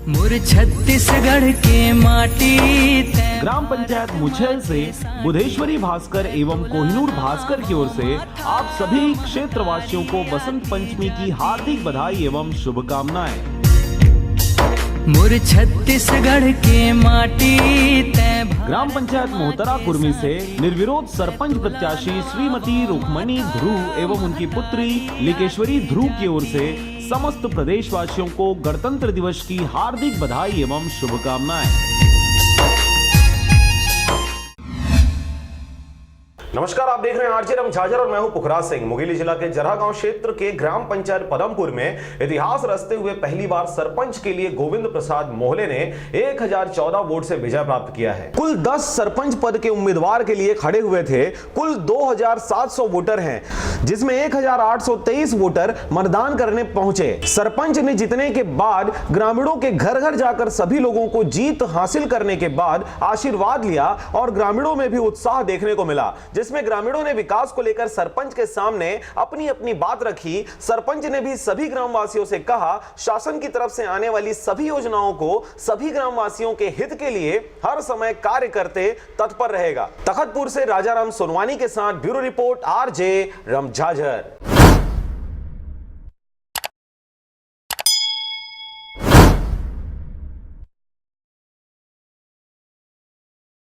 मोर छत्तीसगढ़ के माटी। ग्राम पंचायत मुछैल से बुधेश्वरी भास्कर एवं कोहिनूर भास्कर की ओर से आप सभी क्षेत्रवासियों को बसंत पंचमी की हार्दिक बधाई एवं शुभकामनाएं। मोर छत्तीसगढ़ के माटी। ग्राम पंचायत मोहतरा कुर्मी से निर्विरोध सरपंच प्रत्याशी श्रीमती रुक्मणी ध्रुव एवं उनकी पुत्री लिकेश्वरी ध्रुव की ओर से समस्त प्रदेशवासियों को गणतंत्र दिवस की हार्दिक बधाई एवं शुभकामनाएं। नमस्कार, आप देख रहे हैं आरजे रमझाझर और मैं हूं पुखराज सिंह। मुंगेली जिला के जरहा गांव क्षेत्र के ग्राम पंचायत पदमपुर में इतिहास रचते हुए पहली बार सरपंच के लिए गोविंद प्रसाद मोहले ने 1014 वोट से विजय प्राप्त किया है। कुल 10 सरपंच पद के उम्मीदवार के लिए खड़े हुए थे। कुल 2700 वोटर हैं, जिसमें 1823 वोटर मतदान करने पहुंचे। सरपंच ने जीतने के बाद ग्रामीणों के घर घर जाकर सभी लोगों को जीत हासिल करने के बाद आशीर्वाद लिया और ग्रामीणों में भी उत्साह देखने को मिला, जिसमें ग्रामीणों ने विकास को लेकर सरपंच के सामने अपनी अपनी बात रखी। सरपंच ने भी सभी ग्रामवासियों से कहा शासन की तरफ से आने वाली सभी योजनाओं को सभी ग्रामवासियों के हित के लिए हर समय कार्य करते तत्पर रहेगा। तखतपुर से राजाराम सोनवानी के साथ ब्यूरो रिपोर्ट आरजे रमझाझर।